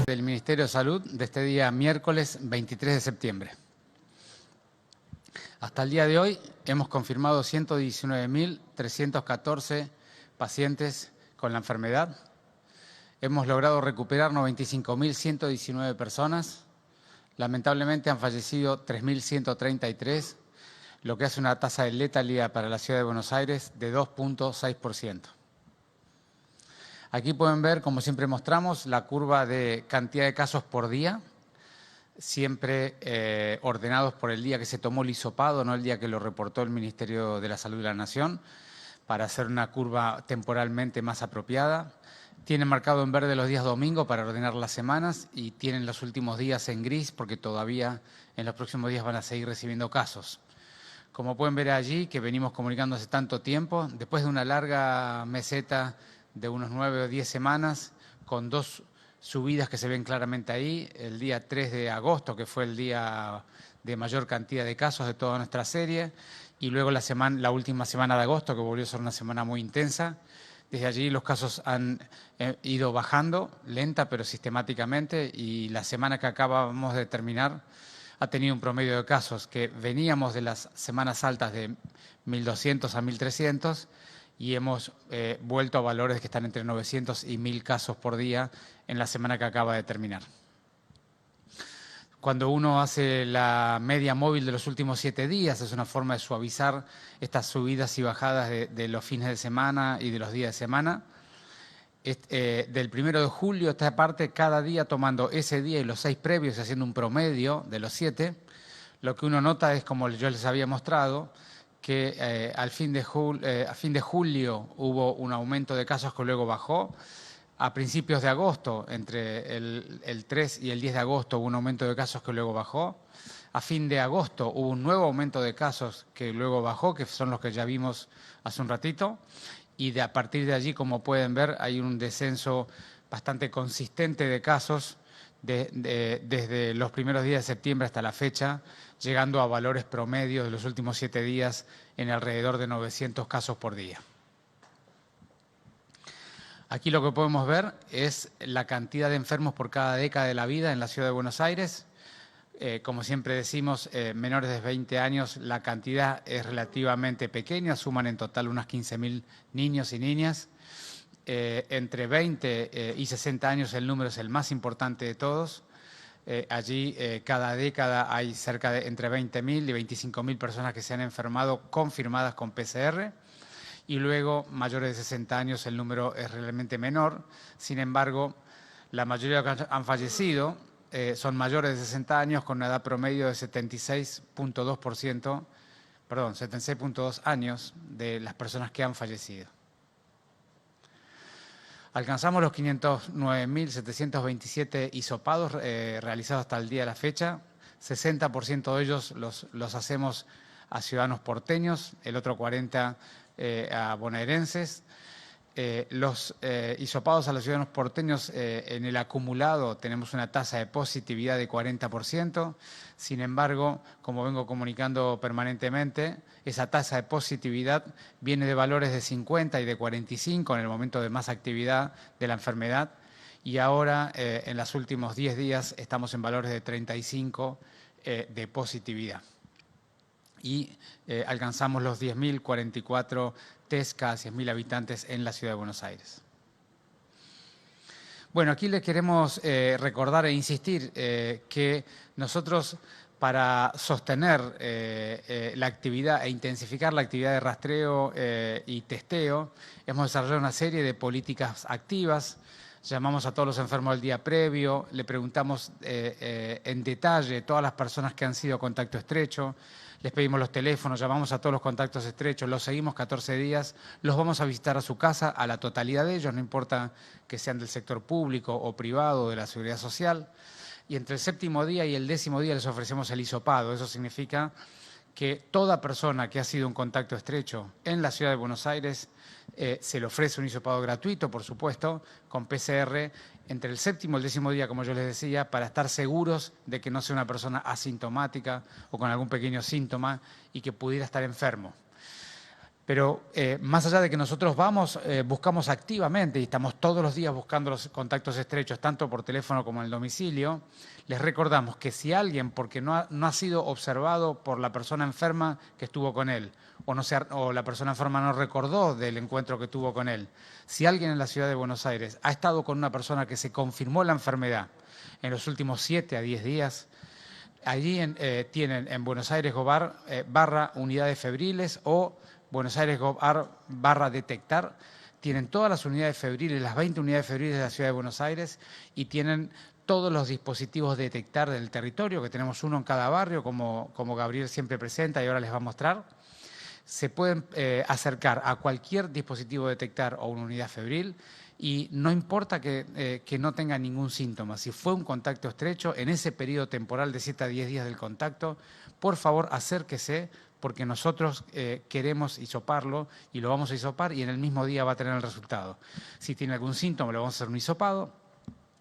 del Ministerio de Salud de este día miércoles 23 de septiembre. Hasta el día de hoy hemos confirmado 119.314 pacientes con la enfermedad. Hemos logrado recuperar 95.119 personas. Lamentablemente han fallecido 3.133, lo que hace una tasa de letalidad para la Ciudad de Buenos Aires de 2.6%. Aquí pueden ver, como siempre mostramos, la curva de cantidad de casos por día, siempre ordenados por el día que se tomó el hisopado, no el día que lo reportó el Ministerio de la Salud de la Nación, para hacer una curva temporalmente más apropiada. Tienen marcado en verde los días domingo para ordenar las semanas y tienen los últimos días en gris porque todavía en los próximos días van a seguir recibiendo casos. Como pueden ver allí, que venimos comunicando hace tanto tiempo, después de una larga meseta de unos 9 o 10 semanas, con dos subidas que se ven claramente ahí, el día 3 de agosto, que fue el día de mayor cantidad de casos de toda nuestra serie, y luego la última semana de agosto, que volvió a ser una semana muy intensa. Desde allí los casos han ido bajando, lenta pero sistemáticamente, y la semana que acabamos de terminar ha tenido un promedio de casos que veníamos de las semanas altas de 1.200 a 1.300 y hemos vuelto a valores que están entre 900 y 1.000 casos por día en la semana que acaba de terminar. Cuando uno hace la media móvil de los últimos 7 días, es una forma de suavizar estas subidas y bajadas de los fines de semana y de los días de semana. Del 1 de julio, esta parte, cada día tomando ese día y los 6 previos y haciendo un promedio de los 7, lo que uno nota es, como yo les había mostrado, que a fin de julio hubo un aumento de casos que luego bajó. A principios de agosto, entre el 3 y el 10 de agosto, hubo un aumento de casos que luego bajó. A fin de agosto hubo un nuevo aumento de casos que luego bajó, que son los que ya vimos hace un ratito. Y a partir de allí, como pueden ver, hay un descenso bastante consistente de casos desde los primeros días de septiembre hasta la fecha, llegando a valores promedios de los últimos 7 días en alrededor de 900 casos por día. Aquí lo que podemos ver es la cantidad de enfermos por cada década de la vida en la Ciudad de Buenos Aires. Como siempre decimos, menores de 20 años, la cantidad es relativamente pequeña, suman en total unas 15.000 niños y niñas. Entre 20 y 60 años el número es el más importante de todos. Allí cada década hay cerca de entre 20.000 y 25.000 personas que se han enfermado confirmadas con PCR. Y luego, mayores de 60 años, el número es realmente menor. Sin embargo, la mayoría que han fallecido son mayores de 60 años con una edad promedio de 76.2 años de las personas que han fallecido. Alcanzamos los 509.727 hisopados realizados hasta el día de la fecha. 60% de ellos los hacemos a ciudadanos porteños, el otro 40% a bonaerenses. Los hisopados a los ciudadanos porteños en el acumulado tenemos una tasa de positividad de 40%. Sin embargo, como vengo comunicando permanentemente, esa tasa de positividad viene de valores de 50 y de 45 en el momento de más actividad de la enfermedad. Y ahora, en los últimos 10 días, estamos en valores de 35 de positividad. Y alcanzamos los 10.044 test cada 100.000 habitantes en la Ciudad de Buenos Aires. Bueno, aquí les queremos recordar e insistir que nosotros, para sostener la actividad e intensificar la actividad de rastreo y testeo, hemos desarrollado una serie de políticas activas. Llamamos a todos los enfermos del día previo, le preguntamos en detalle a todas las personas que han sido contacto estrecho, les pedimos los teléfonos, llamamos a todos los contactos estrechos, los seguimos 14 días, los vamos a visitar a su casa, a la totalidad de ellos, no importa que sean del sector público o privado o de la seguridad social. Y entre el 7º día y el 10º día les ofrecemos el hisopado. Eso significa que toda persona que ha sido un contacto estrecho en la Ciudad de Buenos Aires se le ofrece un hisopado gratuito, por supuesto, con PCR entre el 7º y el 10º día, como yo les decía, para estar seguros de que no sea una persona asintomática o con algún pequeño síntoma y que pudiera estar enfermo. Pero más allá de que nosotros vamos, buscamos activamente y estamos todos los días buscando los contactos estrechos, tanto por teléfono como en el domicilio, les recordamos que si alguien, porque no ha sido observado por la persona enferma que estuvo con él, o la persona enferma no recordó del encuentro que tuvo con él, si alguien en la ciudad de Buenos Aires ha estado con una persona que se confirmó la enfermedad en los últimos 7 a 10 días, allí tienen en Buenos Aires Gobar barra unidades febriles o Buenos Aires Gobar barra detectar. Tienen todas las unidades febriles, las 20 unidades febriles de la ciudad de Buenos Aires y tienen todos los dispositivos de detectar del territorio, que tenemos uno en cada barrio, como Gabriel siempre presenta y ahora les va a mostrar. Se pueden acercar a cualquier dispositivo de detectar o una unidad febril y no importa que no tenga ningún síntoma. Si fue un contacto estrecho, en ese periodo temporal de 7 a 10 días del contacto, por favor acérquese porque nosotros queremos hisoparlo y lo vamos a hisopar y en el mismo día va a tener el resultado. Si tiene algún síntoma, le vamos a hacer un hisopado.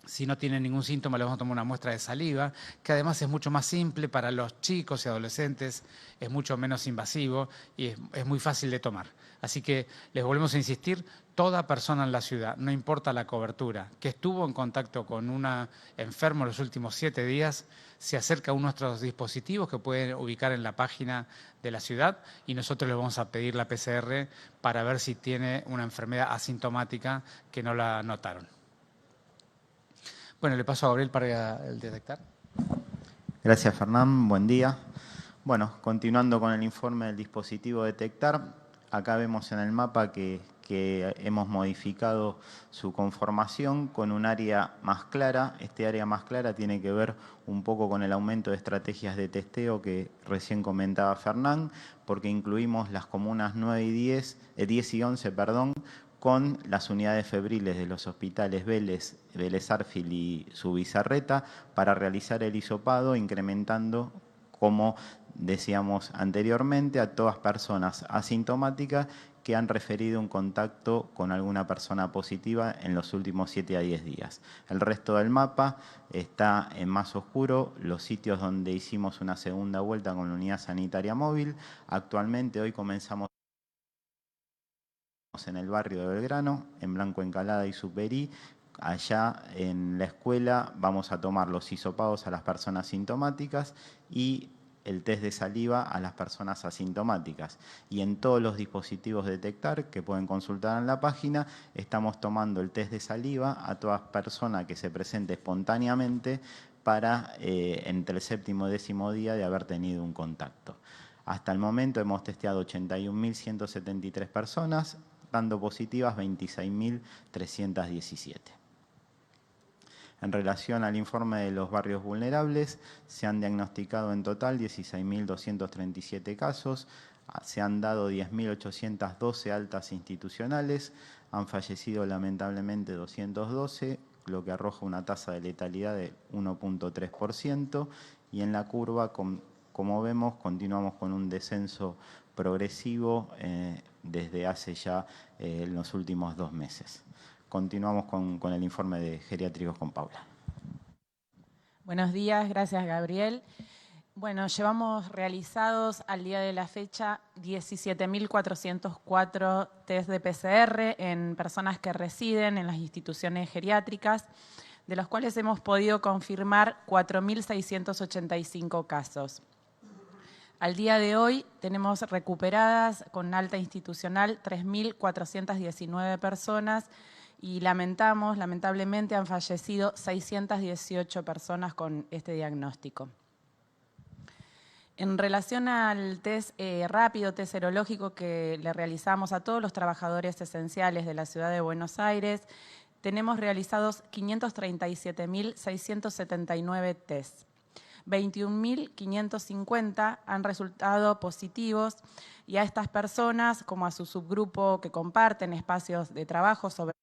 Si no tiene ningún síntoma, le vamos a tomar una muestra de saliva, que además es mucho más simple para los chicos y adolescentes, es mucho menos invasivo y es muy fácil de tomar. Así que les volvemos a insistir, toda persona en la ciudad, no importa la cobertura, que estuvo en contacto con un enfermo los últimos 7 días, se acerca a uno de nuestros dispositivos que pueden ubicar en la página de la ciudad y nosotros les vamos a pedir la PCR para ver si tiene una enfermedad asintomática que no la notaron. Bueno, le paso a Gabriel para el detectar. Gracias, Fernán. Buen día. Bueno, continuando con el informe del dispositivo detectar, acá vemos en el mapa que hemos modificado su conformación con un área más clara. Este área más clara tiene que ver un poco con el aumento de estrategias de testeo que recién comentaba Fernán, porque incluimos las comunas 9 y 10 y 11, con las unidades febriles de los hospitales Vélez Arfiel y Subizarreta para realizar el hisopado, incrementando, como decíamos anteriormente, a todas personas asintomáticas que han referido un contacto con alguna persona positiva en los últimos 7 a 10 días. El resto del mapa está en más oscuro, los sitios donde hicimos una segunda vuelta con la unidad sanitaria móvil. Actualmente hoy comenzamos en el barrio de Belgrano, en Blanco Encalada y Superí. Allá en la escuela vamos a tomar los hisopados a las personas sintomáticas y el test de saliva a las personas asintomáticas. Y en todos los dispositivos de detectar que pueden consultar en la página, estamos tomando el test de saliva a toda persona que se presente espontáneamente para entre el 7º y 10º día de haber tenido un contacto. Hasta el momento hemos testeado 81.173 personas, dando positivas 26.317. En relación al informe de los barrios vulnerables, se han diagnosticado en total 16.237 casos, se han dado 10.812 altas institucionales, han fallecido lamentablemente 212, lo que arroja una tasa de letalidad de 1.3%, y en la curva, como vemos, continuamos con un descenso progresivo desde hace ya los últimos 2 meses. Continuamos con el informe de geriátricos con Paula. Buenos días, gracias Gabriel. Bueno, llevamos realizados al día de la fecha 17.404 test de PCR en personas que residen en las instituciones geriátricas, de los cuales hemos podido confirmar 4.685 casos. Al día de hoy tenemos recuperadas con alta institucional 3.419 personas y lamentablemente han fallecido 618 personas con este diagnóstico. En relación al test rápido, test serológico que le realizamos a todos los trabajadores esenciales de la ciudad de Buenos Aires, tenemos realizados 537.679 tests. 21.550 han resultado positivos y a estas personas, como a su subgrupo que comparten espacios de trabajo, sobre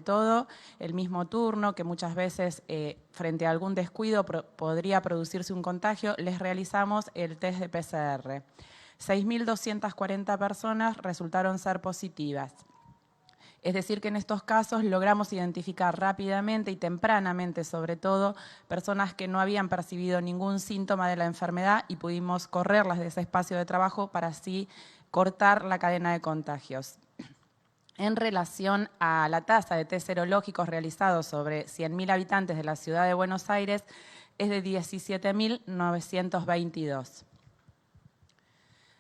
todo el mismo turno, que muchas veces frente a algún descuido podría producirse un contagio, les realizamos el test de PCR. 6.240 personas resultaron ser positivas. Es decir, que en estos casos logramos identificar rápidamente y tempranamente, sobre todo, personas que no habían percibido ningún síntoma de la enfermedad y pudimos correrlas de ese espacio de trabajo para así cortar la cadena de contagios. En relación a la tasa de test serológicos realizados sobre 100.000 habitantes de la ciudad de Buenos Aires, es de 17.922.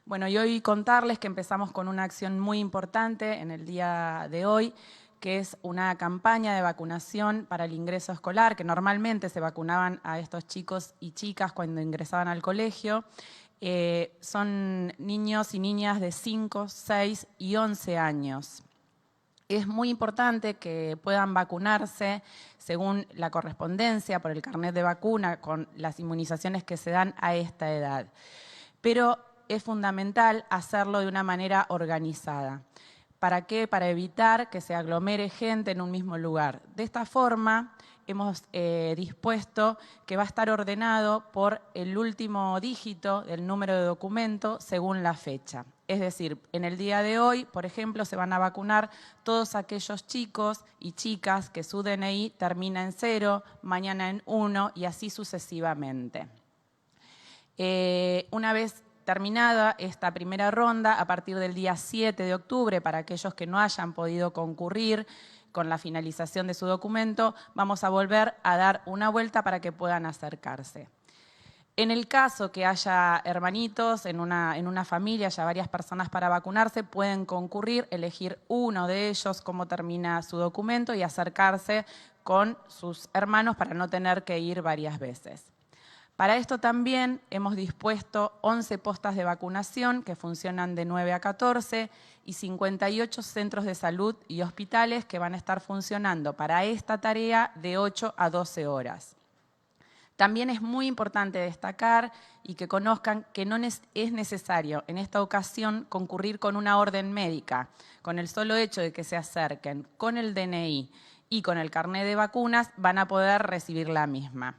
Bueno, y hoy contarles que empezamos con una acción muy importante en el día de hoy, que es una campaña de vacunación para el ingreso escolar, que normalmente se vacunaban a estos chicos y chicas cuando ingresaban al colegio. Son niños y niñas de 5, 6 y 11 años. Es muy importante que puedan vacunarse según la correspondencia por el carnet de vacuna con las inmunizaciones que se dan a esta edad. Pero es fundamental hacerlo de una manera organizada. ¿Para qué? Para evitar que se aglomere gente en un mismo lugar. De esta forma hemos dispuesto que va a estar ordenado por el último dígito del número de documento según la fecha. Es decir, en el día de hoy, por ejemplo, se van a vacunar todos aquellos chicos y chicas que su DNI termina en 0, mañana en 1 y así sucesivamente. Una vez terminada esta primera ronda, a partir del día 7 de octubre, para aquellos que no hayan podido concurrir con la finalización de su documento, vamos a volver a dar una vuelta para que puedan acercarse. En el caso que haya hermanitos en una familia, haya varias personas para vacunarse, pueden concurrir, elegir uno de ellos cómo termina su documento y acercarse con sus hermanos para no tener que ir varias veces. Para esto también hemos dispuesto 11 postas de vacunación que funcionan de 9 a 14 y 58 centros de salud y hospitales que van a estar funcionando para esta tarea de 8 a 12 horas. También es muy importante destacar y que conozcan que no es necesario en esta ocasión concurrir con una orden médica. Con el solo hecho de que se acerquen con el DNI y con el carnet de vacunas van a poder recibir la misma.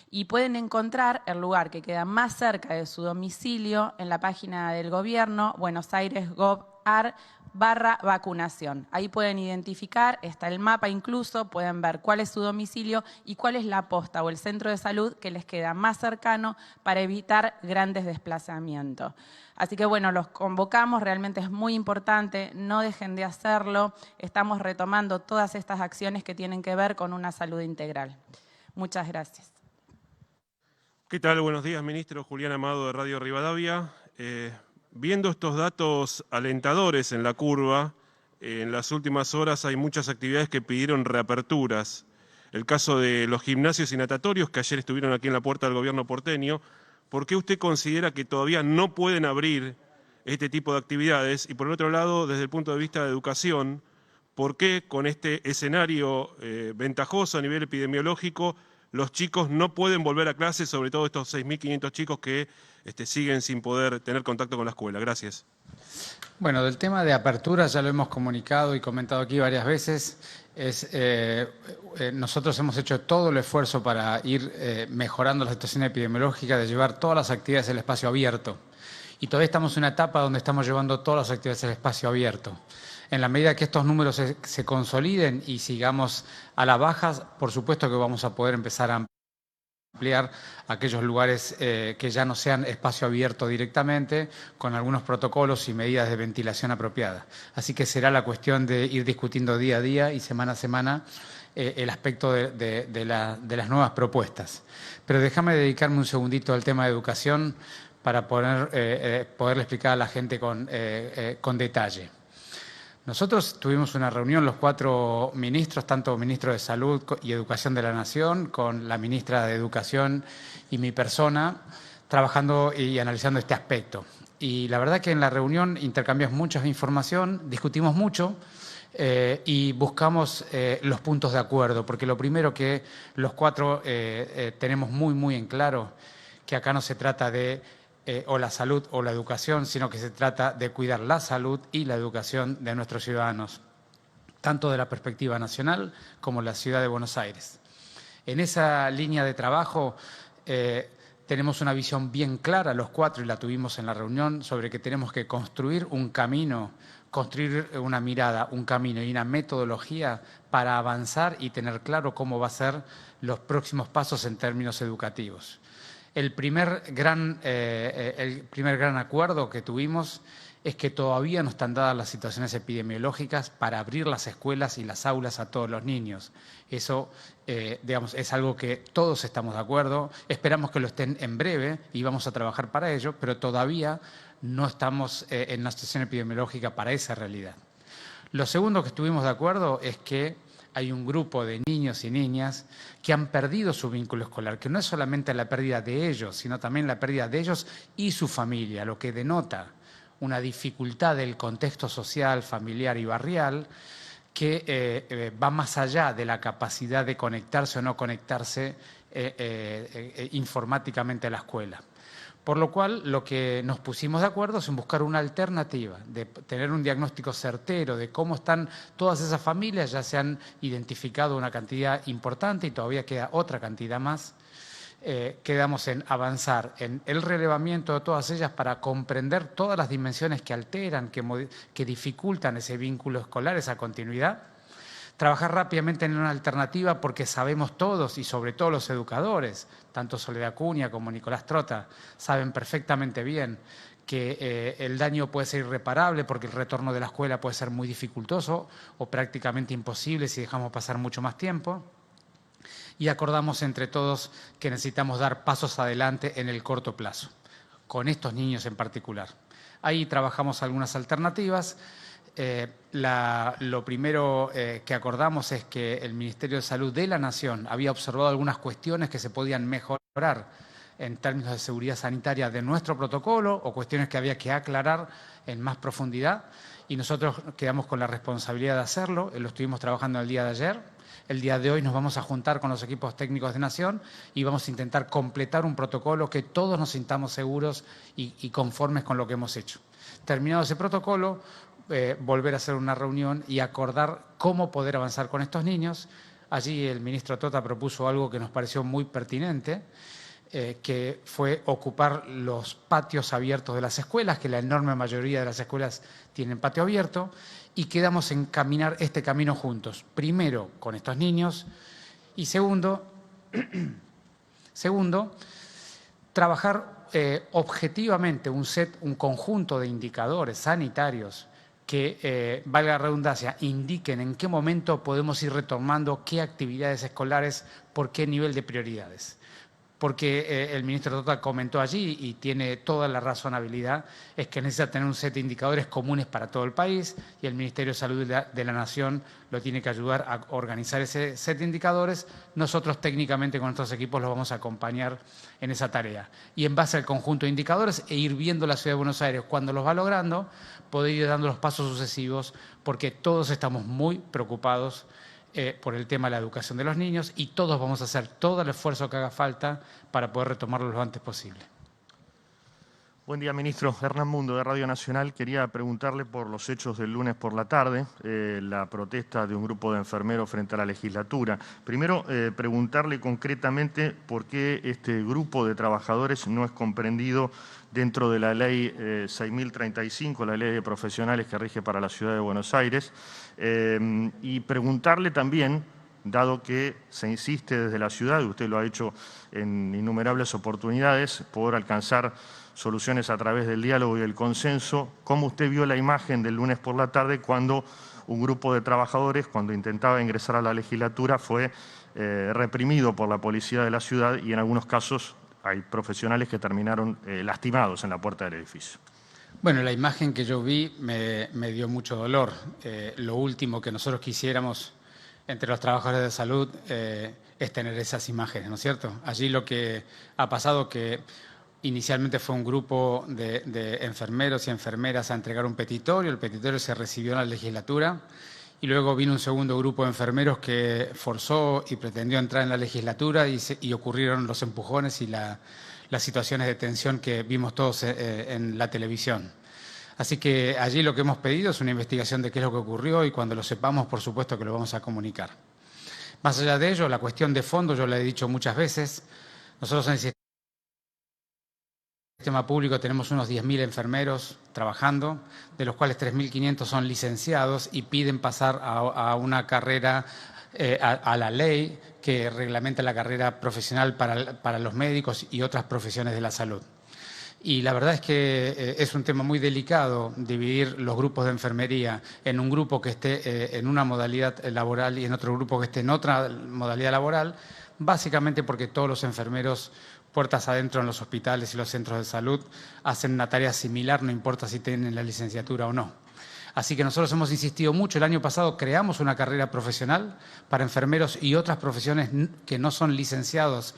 Y pueden encontrar el lugar que queda más cerca de su domicilio en la página del gobierno, buenosaires.gov.ar/vacunación. Ahí pueden identificar, está el mapa incluso, pueden ver cuál es su domicilio y cuál es la posta o el centro de salud que les queda más cercano para evitar grandes desplazamientos. Así que bueno, los convocamos, realmente es muy importante, no dejen de hacerlo. Estamos retomando todas estas acciones que tienen que ver con una salud integral. Muchas gracias. ¿Qué tal? Buenos días, ministro. Julián Amado de Radio Rivadavia. Viendo estos datos alentadores en la curva, en las últimas horas hay muchas actividades que pidieron reaperturas. El caso de los gimnasios y natatorios que ayer estuvieron aquí en la puerta del gobierno porteño. ¿Por qué usted considera que todavía no pueden abrir este tipo de actividades? Y por el otro lado, desde el punto de vista de educación, ¿por qué con este escenario ventajoso a nivel epidemiológico los chicos no pueden volver a clases, sobre todo estos 6.500 chicos que siguen sin poder tener contacto con la escuela? Gracias. Bueno, del tema de apertura ya lo hemos comunicado y comentado aquí varias veces. Nosotros hemos hecho todo el esfuerzo para ir mejorando la situación epidemiológica, de llevar todas las actividades al espacio abierto. Y todavía estamos en una etapa donde estamos llevando todas las actividades al espacio abierto. En la medida que estos números se consoliden y sigamos a la baja, por supuesto que vamos a poder empezar a ampliar aquellos lugares que ya no sean espacio abierto directamente, con algunos protocolos y medidas de ventilación apropiadas. Así que será la cuestión de ir discutiendo día a día y semana a semana el aspecto de las nuevas propuestas. Pero déjame dedicarme un segundito al tema de educación para poderle explicar a la gente con detalle. Nosotros tuvimos una reunión, los 4 ministros, tanto ministro de Salud y Educación de la Nación, con la ministra de Educación y mi persona, trabajando y analizando este aspecto. Y la verdad que en la reunión intercambiamos mucha información, discutimos mucho y buscamos los puntos de acuerdo, porque lo primero que los 4 tenemos muy en claro, que acá no se trata de o la salud o la educación, sino que se trata de cuidar la salud y la educación de nuestros ciudadanos, tanto de la perspectiva nacional como la ciudad de Buenos Aires. En esa línea de trabajo tenemos una visión bien clara, los 4, y la tuvimos en la reunión, sobre que tenemos que construir un camino, construir una mirada, un camino y una metodología para avanzar y tener claro cómo va a ser los próximos pasos en términos educativos. El primer gran acuerdo que tuvimos es que todavía no están dadas las situaciones epidemiológicas para abrir las escuelas y las aulas a todos los niños. Eso, digamos, es algo que todos estamos de acuerdo. Esperamos que lo estén en breve y vamos a trabajar para ello, pero todavía no estamos en una situación epidemiológica para esa realidad. Lo segundo que estuvimos de acuerdo es que hay un grupo de niños y niñas que han perdido su vínculo escolar, que no es solamente la pérdida de ellos, sino también la pérdida de ellos y su familia, lo que denota una dificultad del contexto social, familiar y barrial que va más allá de la capacidad de conectarse o no conectarse informáticamente a la escuela. Por lo cual, lo que nos pusimos de acuerdo es en buscar una alternativa, de tener un diagnóstico certero de cómo están todas esas familias. Ya se han identificado una cantidad importante y todavía queda otra cantidad más. Quedamos en avanzar en el relevamiento de todas ellas para comprender todas las dimensiones que alteran, que dificultan ese vínculo escolar, esa continuidad. Trabajar rápidamente en una alternativa porque sabemos todos, y sobre todo los educadores, tanto Soledad Acuña como Nicolás Trota, saben perfectamente bien que el daño puede ser irreparable porque el retorno de la escuela puede ser muy dificultoso o prácticamente imposible si dejamos pasar mucho más tiempo. Y acordamos entre todos que necesitamos dar pasos adelante en el corto plazo, con estos niños en particular. Ahí trabajamos algunas alternativas. Lo primero que acordamos es que el Ministerio de Salud de la Nación había observado algunas cuestiones que se podían mejorar en términos de seguridad sanitaria de nuestro protocolo o cuestiones que había que aclarar en más profundidad, y nosotros quedamos con la responsabilidad de hacerlo. Lo estuvimos trabajando el día de ayer. El día de hoy nos vamos a juntar con los equipos técnicos de Nación y vamos a intentar completar un protocolo que todos nos sintamos seguros y conformes con lo que hemos hecho. Terminado ese protocolo, volver a hacer una reunión y acordar cómo poder avanzar con estos niños. Allí el ministro Tota propuso algo que nos pareció muy pertinente, que fue ocupar los patios abiertos de las escuelas, que la enorme mayoría de las escuelas tienen patio abierto, y quedamos en caminar este camino juntos. Primero, con estos niños, y segundo, trabajar objetivamente un conjunto de indicadores sanitarios que, valga la redundancia, indiquen en qué momento podemos ir retomando qué actividades escolares, por qué nivel de prioridades. Porque el ministro Tota comentó allí, y tiene toda la razonabilidad, es que necesita tener un set de indicadores comunes para todo el país, y el Ministerio de Salud de la Nación lo tiene que ayudar a organizar ese set de indicadores. Nosotros técnicamente con nuestros equipos los vamos a acompañar en esa tarea. Y en base al conjunto de indicadores e ir viendo la Ciudad de Buenos Aires cuando los va logrando, poder ir dando los pasos sucesivos, porque todos estamos muy preocupados por el tema de la educación de los niños, y todos vamos a hacer todo el esfuerzo que haga falta para poder retomarlo lo antes posible. Buen día, ministro. Hernán Mundo, de Radio Nacional. Quería preguntarle por los hechos del lunes por la tarde, la protesta de un grupo de enfermeros frente a la legislatura. Primero, preguntarle concretamente por qué este grupo de trabajadores no es comprendido dentro de la ley 6.035, la ley de profesionales que rige para la Ciudad de Buenos Aires. Y preguntarle también, dado que se insiste desde la ciudad, y usted lo ha hecho en innumerables oportunidades, por alcanzar soluciones a través del diálogo y el consenso, ¿cómo usted vio la imagen del lunes por la tarde cuando un grupo de trabajadores, cuando intentaba ingresar a la legislatura, fue reprimido por la policía de la ciudad, y en algunos casos hay profesionales que terminaron lastimados en la puerta del edificio? Bueno, la imagen que yo vi me dio mucho dolor. Lo último que nosotros quisiéramos entre los trabajadores de salud es tener esas imágenes, ¿no es cierto? Allí lo que ha pasado que inicialmente fue un grupo de enfermeros y enfermeras a entregar un petitorio. El petitorio se recibió en la legislatura, y luego vino un segundo grupo de enfermeros que forzó y pretendió entrar en la legislatura, y ocurrieron los empujones y las situaciones de tensión que vimos todos en la televisión. Así que allí lo que hemos pedido es una investigación de qué es lo que ocurrió, y cuando lo sepamos, por supuesto que lo vamos a comunicar. Más allá de ello, la cuestión de fondo, yo la he dicho muchas veces, nosotros en el sistema público tenemos unos 10.000 enfermeros trabajando, de los cuales 3.500 son licenciados y piden pasar a una carrera, a la ley que reglamenta la carrera profesional para los médicos y otras profesiones de la salud. Y la verdad es que es un tema muy delicado dividir los grupos de enfermería en un grupo que esté en una modalidad laboral y en otro grupo que esté en otra modalidad laboral, básicamente porque todos los enfermeros, puertas adentro en los hospitales y los centros de salud, hacen una tarea similar, no importa si tienen la licenciatura o no. Así que nosotros hemos insistido mucho. El año pasado creamos una carrera profesional para enfermeros y otras profesiones que no son licenciados,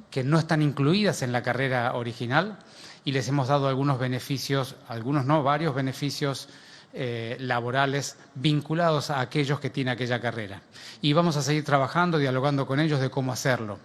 que no están incluidas en la carrera original, y les hemos dado algunos beneficios, algunos no, varios beneficios laborales vinculados a aquellos que tienen aquella carrera. Y vamos a seguir trabajando, dialogando con ellos de cómo hacerlo,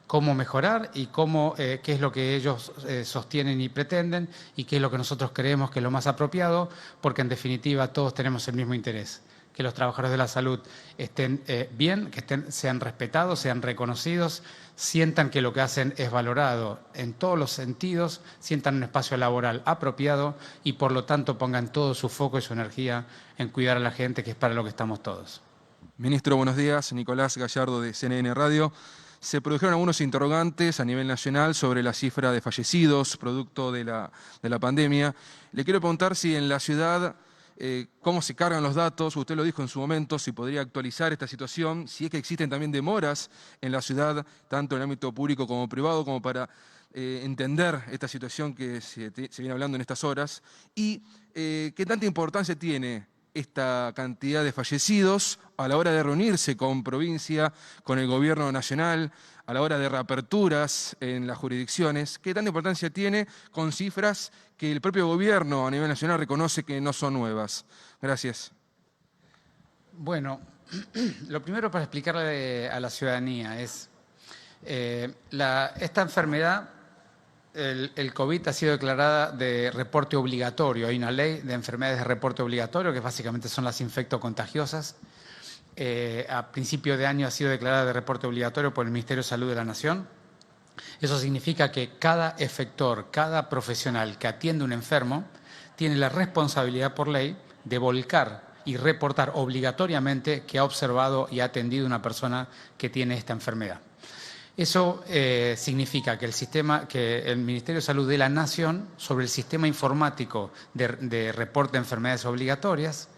cómo mejorar y qué es lo que ellos sostienen y pretenden y qué es lo que nosotros creemos que es lo más apropiado, porque en definitiva todos tenemos el mismo interés, que los trabajadores de la salud estén bien, que sean respetados, sean reconocidos, sientan que lo que hacen es valorado en todos los sentidos, sientan un espacio laboral apropiado y por lo tanto pongan todo su foco y su energía en cuidar a la gente, que es para lo que estamos todos. Ministro, buenos días. Nicolás Gallardo de CNN Radio. Se produjeron algunos interrogantes a nivel nacional sobre la cifra de fallecidos producto de la pandemia. Le quiero preguntar si en la ciudad, cómo se cargan los datos, usted lo dijo en su momento, si podría actualizar esta situación, si es que existen también demoras en la ciudad, tanto en el ámbito público como privado, como para entender esta situación que se viene hablando en estas horas, y qué tanta importancia tiene esta cantidad de fallecidos a la hora de reunirse con provincia, con el gobierno nacional, a la hora de reaperturas en las jurisdicciones. ¿Qué tanta importancia tiene con cifras que el propio gobierno a nivel nacional reconoce que no son nuevas? Gracias. Bueno, lo primero para explicarle a la ciudadanía es esta enfermedad. El COVID ha sido declarada de reporte obligatorio. Hay una ley de enfermedades de reporte obligatorio, que básicamente son las infectocontagiosas. A principio de año ha sido declarada de reporte obligatorio por el Ministerio de Salud de la Nación. Eso significa que cada efector, cada profesional que atiende a un enfermo, tiene la responsabilidad por ley de volcar y reportar obligatoriamente que ha observado y ha atendido a una persona que tiene esta enfermedad. Eso significa que el Ministerio de Salud de la Nación, sobre el sistema informático de reporte de enfermedades obligatorias,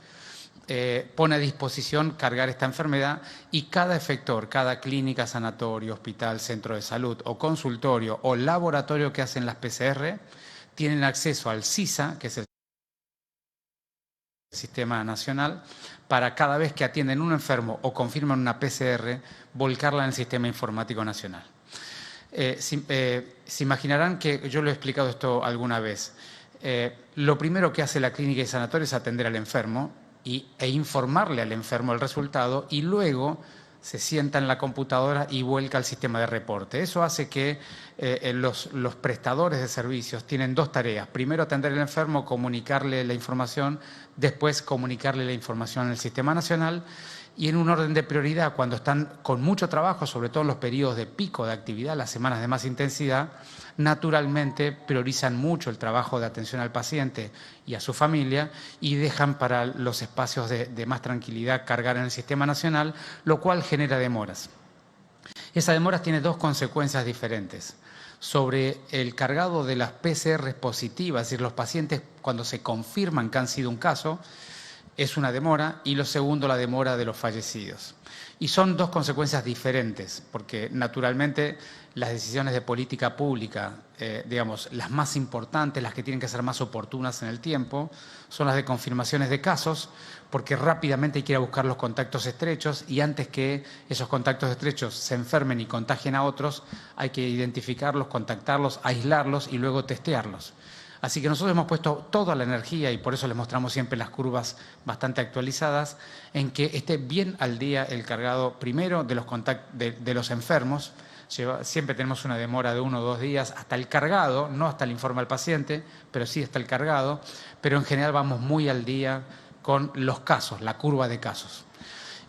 pone a disposición cargar esta enfermedad, y cada efector, cada clínica, sanatorio, hospital, centro de salud o consultorio o laboratorio que hacen las PCR tienen acceso al SISA, que es el sistema nacional, para cada vez que atienden un enfermo o confirman una PCR, volcarla en el sistema informático nacional. Se imaginarán que yo lo he explicado esto alguna vez. Lo primero que hace la clínica y sanatorio es atender al enfermo e informarle al enfermo el resultado, y luego se sienta en la computadora y vuelca al sistema de reporte. Eso hace que los prestadores de servicios tienen dos tareas. Primero, atender al enfermo, comunicarle la información, después comunicarle la información en el sistema nacional, y en un orden de prioridad, cuando están con mucho trabajo, sobre todo en los periodos de pico de actividad, las semanas de más intensidad, naturalmente priorizan mucho el trabajo de atención al paciente y a su familia y dejan para los espacios de más tranquilidad cargar en el sistema nacional, lo cual genera demoras. Esas demoras tienen dos consecuencias diferentes. Sobre el cargado de las PCR positivas, es decir, los pacientes cuando se confirman que han sido un caso, es una demora, y lo segundo, la demora de los fallecidos. Y son dos consecuencias diferentes, porque naturalmente las decisiones de política pública, digamos, las más importantes, las que tienen que ser más oportunas en el tiempo, son las de confirmaciones de casos, porque rápidamente hay que ir a buscar los contactos estrechos, y antes que esos contactos estrechos se enfermen y contagien a otros, hay que identificarlos, contactarlos, aislarlos y luego testearlos. Así que nosotros hemos puesto toda la energía, y por eso les mostramos siempre las curvas bastante actualizadas, en que esté bien al día el cargado primero de los enfermos. Siempre tenemos una demora de 1 o 2 días hasta el cargado, no hasta el informe al paciente, pero sí hasta el cargado. Pero en general vamos muy al día con los casos, la curva de casos.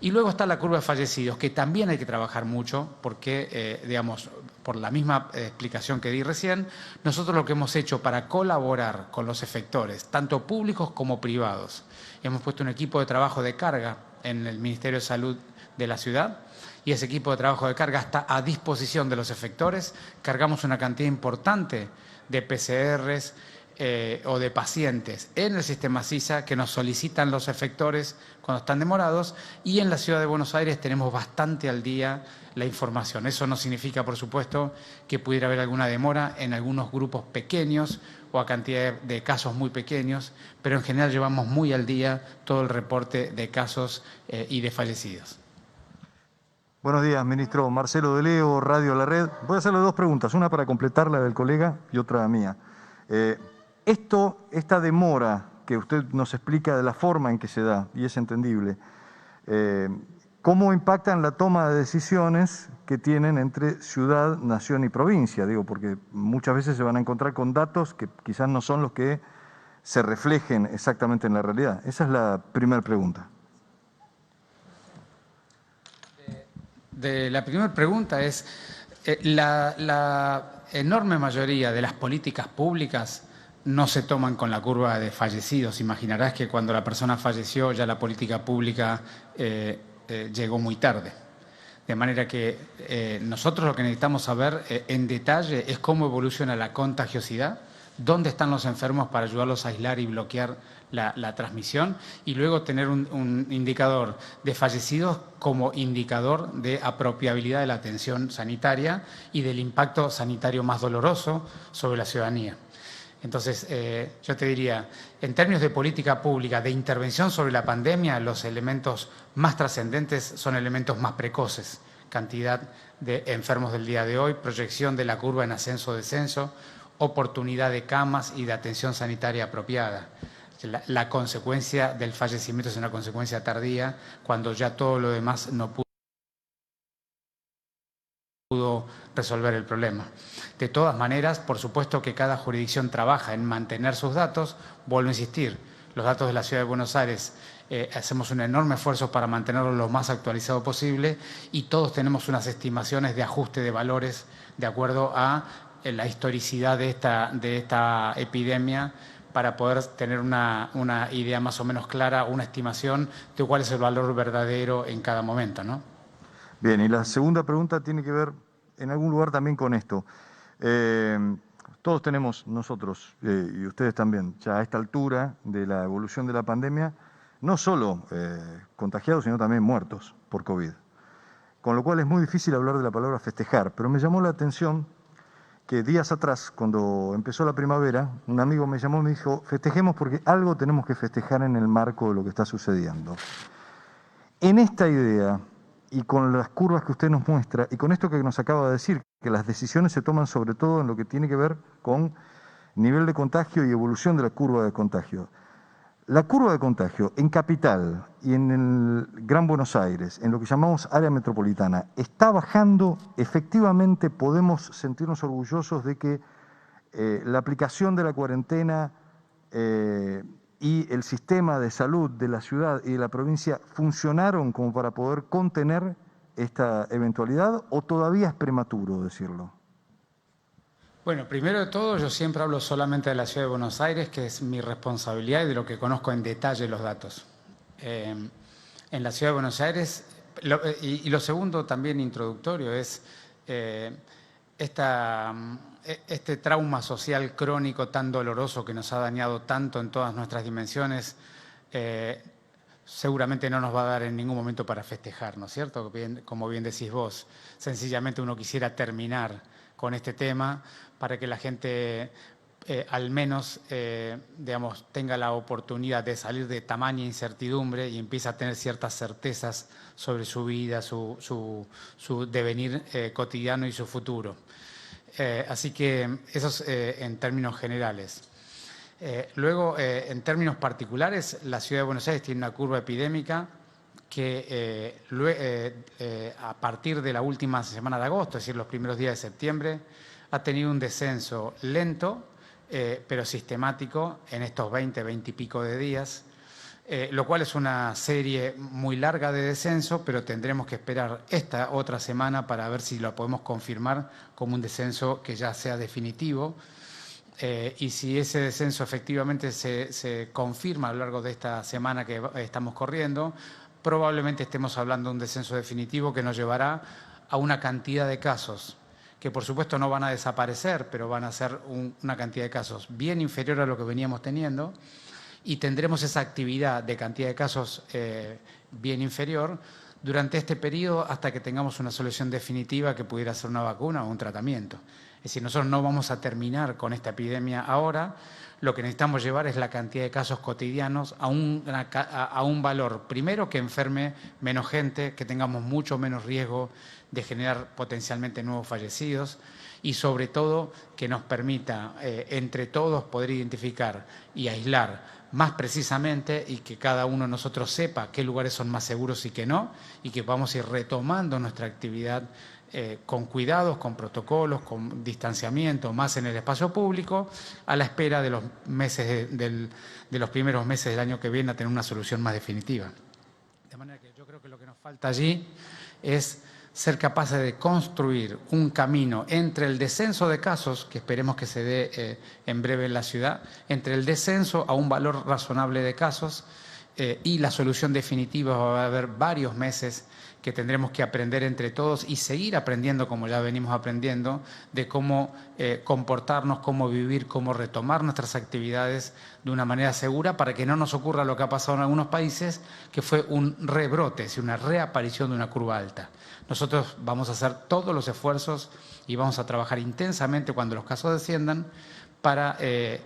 Y luego está la curva de fallecidos, que también hay que trabajar mucho porque, digamos, por la misma explicación que di recién, nosotros lo que hemos hecho para colaborar con los efectores, tanto públicos como privados, hemos puesto un equipo de trabajo de carga en el Ministerio de Salud de la ciudad, y ese equipo de trabajo de carga está a disposición de los efectores. Cargamos una cantidad importante de PCRs o de pacientes en el sistema SISA que nos solicitan los efectores cuando están demorados, y en la Ciudad de Buenos Aires tenemos bastante al día la información. Eso no significa, por supuesto, que pudiera haber alguna demora en algunos grupos pequeños o a cantidad de casos muy pequeños, pero en general llevamos muy al día todo el reporte de casos y de fallecidos. Buenos días, ministro. Marcelo de Leo, Radio La Red. Voy a hacerle dos preguntas, una para completar la del colega y otra mía. Esta demora que usted nos explica de la forma en que se da, y es entendible, ¿cómo impacta en la toma de decisiones que tienen entre ciudad, nación y provincia? Digo, porque muchas veces se van a encontrar con datos que quizás no son los que se reflejen exactamente en la realidad. Esa es la primera pregunta. La primera pregunta es, la enorme mayoría de las políticas públicas no se toman con la curva de fallecidos. Imaginarás que cuando la persona falleció ya la política pública llegó muy tarde. De manera que nosotros lo que necesitamos saber en detalle es cómo evoluciona la contagiosidad, dónde están los enfermos para ayudarlos a aislar y bloquear la transmisión, y luego tener un indicador de fallecidos como indicador de apropiabilidad de la atención sanitaria y del impacto sanitario más doloroso sobre la ciudadanía. Entonces, yo te diría, en términos de política pública, de intervención sobre la pandemia, los elementos más trascendentes son elementos más precoces. Cantidad de enfermos del día de hoy, proyección de la curva en ascenso-descenso, oportunidad de camas y de atención sanitaria apropiada. La consecuencia del fallecimiento es una consecuencia tardía, cuando ya todo lo demás no pudo resolver el problema. De todas maneras, por supuesto que cada jurisdicción trabaja en mantener sus datos. Vuelvo a insistir, los datos de la Ciudad de Buenos Aires hacemos un enorme esfuerzo para mantenerlos lo más actualizado posible, y todos tenemos unas estimaciones de ajuste de valores de acuerdo a la historicidad de esta epidemia, para poder tener una idea más o menos clara, una estimación de cuál es el valor verdadero en cada momento, ¿no? Bien, y la segunda pregunta tiene que ver en algún lugar también con esto. Todos tenemos nosotros, y ustedes también, ya a esta altura de la evolución de la pandemia, no solo contagiados, sino también muertos por COVID. Con lo cual es muy difícil hablar de la palabra festejar, pero me llamó la atención que días atrás, cuando empezó la primavera, un amigo me llamó y me dijo, festejemos porque algo tenemos que festejar en el marco de lo que está sucediendo. En esta idea, y con las curvas que usted nos muestra, y con esto que nos acaba de decir, que las decisiones se toman sobre todo en lo que tiene que ver con nivel de contagio y evolución de la curva de contagio. La curva de contagio en Capital y en el Gran Buenos Aires, en lo que llamamos área metropolitana, está bajando. Efectivamente podemos sentirnos orgullosos de que la aplicación de la cuarentena y el sistema de salud de la ciudad y de la provincia funcionaron como para poder contener esta eventualidad, ¿o todavía es prematuro decirlo? Bueno, primero de todo, yo siempre hablo solamente de la Ciudad de Buenos Aires, que es mi responsabilidad y de lo que conozco en detalle los datos. En la Ciudad de Buenos Aires, y lo segundo también introductorio es este trauma social crónico tan doloroso que nos ha dañado tanto en todas nuestras dimensiones, seguramente no nos va a dar en ningún momento para festejar, ¿no es cierto? Como bien decís vos, sencillamente uno quisiera terminar con este tema para que la gente al menos digamos, tenga la oportunidad de salir de tamaña incertidumbre y empiece a tener ciertas certezas sobre su vida, su devenir cotidiano y su futuro. Así que eso es en términos generales. Luego, en términos particulares, la Ciudad de Buenos Aires tiene una curva epidémica que a partir de la última semana de agosto, es decir, los primeros días de septiembre, ha tenido un descenso lento, pero sistemático en estos 20 y pico de días, lo cual es una serie muy larga de descenso, pero tendremos que esperar esta otra semana para ver si lo podemos confirmar como un descenso que ya sea definitivo. Y si ese descenso efectivamente se confirma a lo largo de esta semana que estamos corriendo, probablemente estemos hablando de un descenso definitivo que nos llevará a una cantidad de casos que por supuesto no van a desaparecer, pero van a ser una cantidad de casos bien inferior a lo que veníamos teniendo, y tendremos esa actividad de cantidad de casos bien inferior durante este periodo hasta que tengamos una solución definitiva que pudiera ser una vacuna o un tratamiento. Es decir, nosotros no vamos a terminar con esta epidemia ahora. Lo que necesitamos llevar es la cantidad de casos cotidianos a un valor, primero, que enferme menos gente, que tengamos mucho menos riesgo de generar potencialmente nuevos fallecidos y, sobre todo, que nos permita entre todos poder identificar y aislar más precisamente, y que cada uno de nosotros sepa qué lugares son más seguros y qué no, y que vamos a ir retomando nuestra actividad con cuidados, con protocolos, con distanciamiento, más en el espacio público, a la espera de los meses de los primeros meses del año que viene a tener una solución más definitiva. De manera que yo creo que lo que nos falta allí es ser capaces de construir un camino entre el descenso de casos, que esperemos que se dé en breve en la ciudad, entre el descenso a un valor razonable de casos y la solución definitiva. Va a haber varios meses que tendremos que aprender entre todos y seguir aprendiendo, como ya venimos aprendiendo, de cómo comportarnos, cómo vivir, cómo retomar nuestras actividades de una manera segura para que no nos ocurra lo que ha pasado en algunos países, que fue un rebrote, es una reaparición de una curva alta. Nosotros vamos a hacer todos los esfuerzos y vamos a trabajar intensamente cuando los casos desciendan para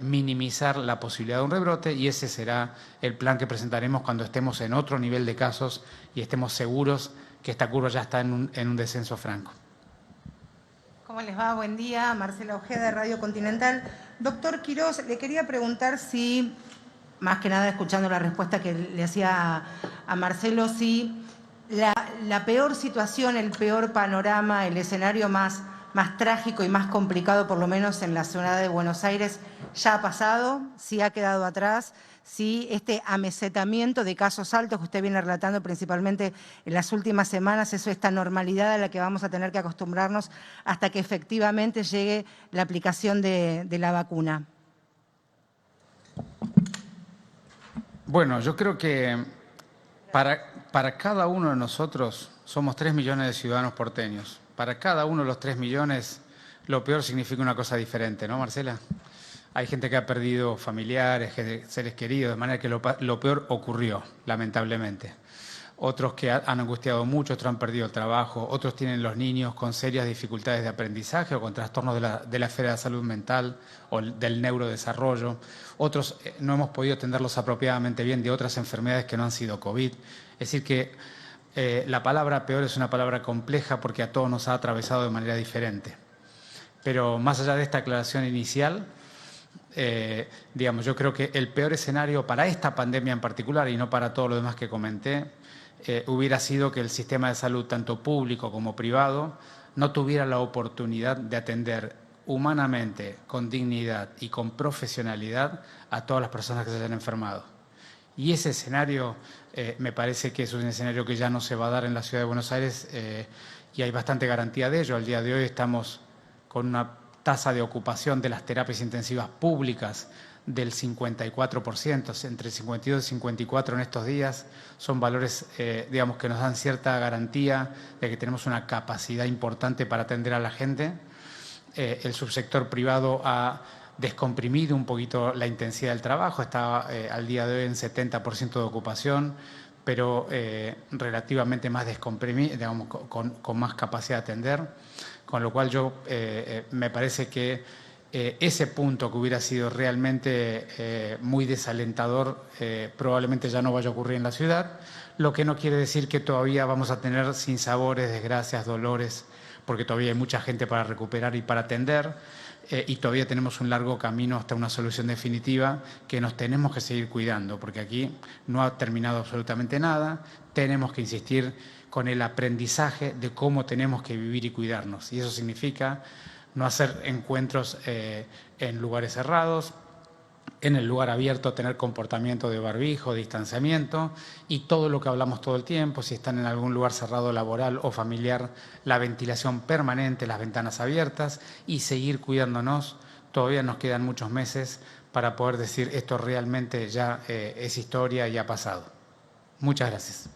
minimizar la posibilidad de un rebrote, y ese será el plan que presentaremos cuando estemos en otro nivel de casos y estemos seguros que esta curva ya está en un descenso franco. ¿Cómo les va? Buen día. Marcela Ojeda, de Radio Continental. Doctor Quirós, le quería preguntar si, más que nada escuchando la respuesta que le hacía a Marcelo, si la peor situación, el peor panorama, el escenario más trágico y más complicado, por lo menos en la ciudad de Buenos Aires, ya ha pasado, si ha quedado atrás, si este amesetamiento de casos altos que usted viene relatando principalmente en las últimas semanas, eso, esta normalidad a la que vamos a tener que acostumbrarnos hasta que efectivamente llegue la aplicación de la vacuna. Bueno, yo creo que para cada uno de nosotros, somos 3 millones de ciudadanos porteños. Para cada uno de los 3 millones, lo peor significa una cosa diferente, ¿no, Marcela? Hay gente que ha perdido familiares, seres queridos, de manera que lo peor ocurrió, lamentablemente. Otros que han angustiado mucho, otros han perdido el trabajo, otros tienen los niños con serias dificultades de aprendizaje o con trastornos de la esfera de salud mental o del neurodesarrollo. Otros no hemos podido atenderlos apropiadamente bien de otras enfermedades que no han sido COVID. Es decir que la palabra peor es una palabra compleja porque a todos nos ha atravesado de manera diferente. Pero más allá de esta aclaración inicial, digamos, yo creo que el peor escenario para esta pandemia en particular, y no para todo lo demás que comenté, hubiera sido que el sistema de salud, tanto público como privado, no tuviera la oportunidad de atender humanamente, con dignidad y con profesionalidad a todas las personas que se hayan enfermado. Y ese escenario me parece que es un escenario que ya no se va a dar en la Ciudad de Buenos Aires y hay bastante garantía de ello. Al día de hoy estamos con una tasa de ocupación de las terapias intensivas públicas del 54%, entre 52 y 54 en estos días. Son valores, digamos, que nos dan cierta garantía de que tenemos una capacidad importante para atender a la gente. El subsector privado ha descomprimido un poquito la intensidad del trabajo, está al día de hoy en 70% de ocupación, pero relativamente más descomprimido, digamos, con más capacidad de atender, con lo cual yo me parece que ese punto que hubiera sido realmente muy desalentador probablemente ya no vaya a ocurrir en la ciudad, lo que no quiere decir que todavía vamos a tener sinsabores, desgracias, dolores, porque todavía hay mucha gente para recuperar y para atender, y todavía tenemos un largo camino hasta una solución definitiva que nos tenemos que seguir cuidando, porque aquí no ha terminado absolutamente nada, tenemos que insistir con el aprendizaje de cómo tenemos que vivir y cuidarnos, y eso significa no hacer encuentros en lugares cerrados, en el lugar abierto tener comportamiento de barbijo, distanciamiento y todo lo que hablamos todo el tiempo, si están en algún lugar cerrado laboral o familiar, la ventilación permanente, las ventanas abiertas y seguir cuidándonos. Todavía nos quedan muchos meses para poder decir esto realmente ya es historia y ha pasado. Muchas gracias.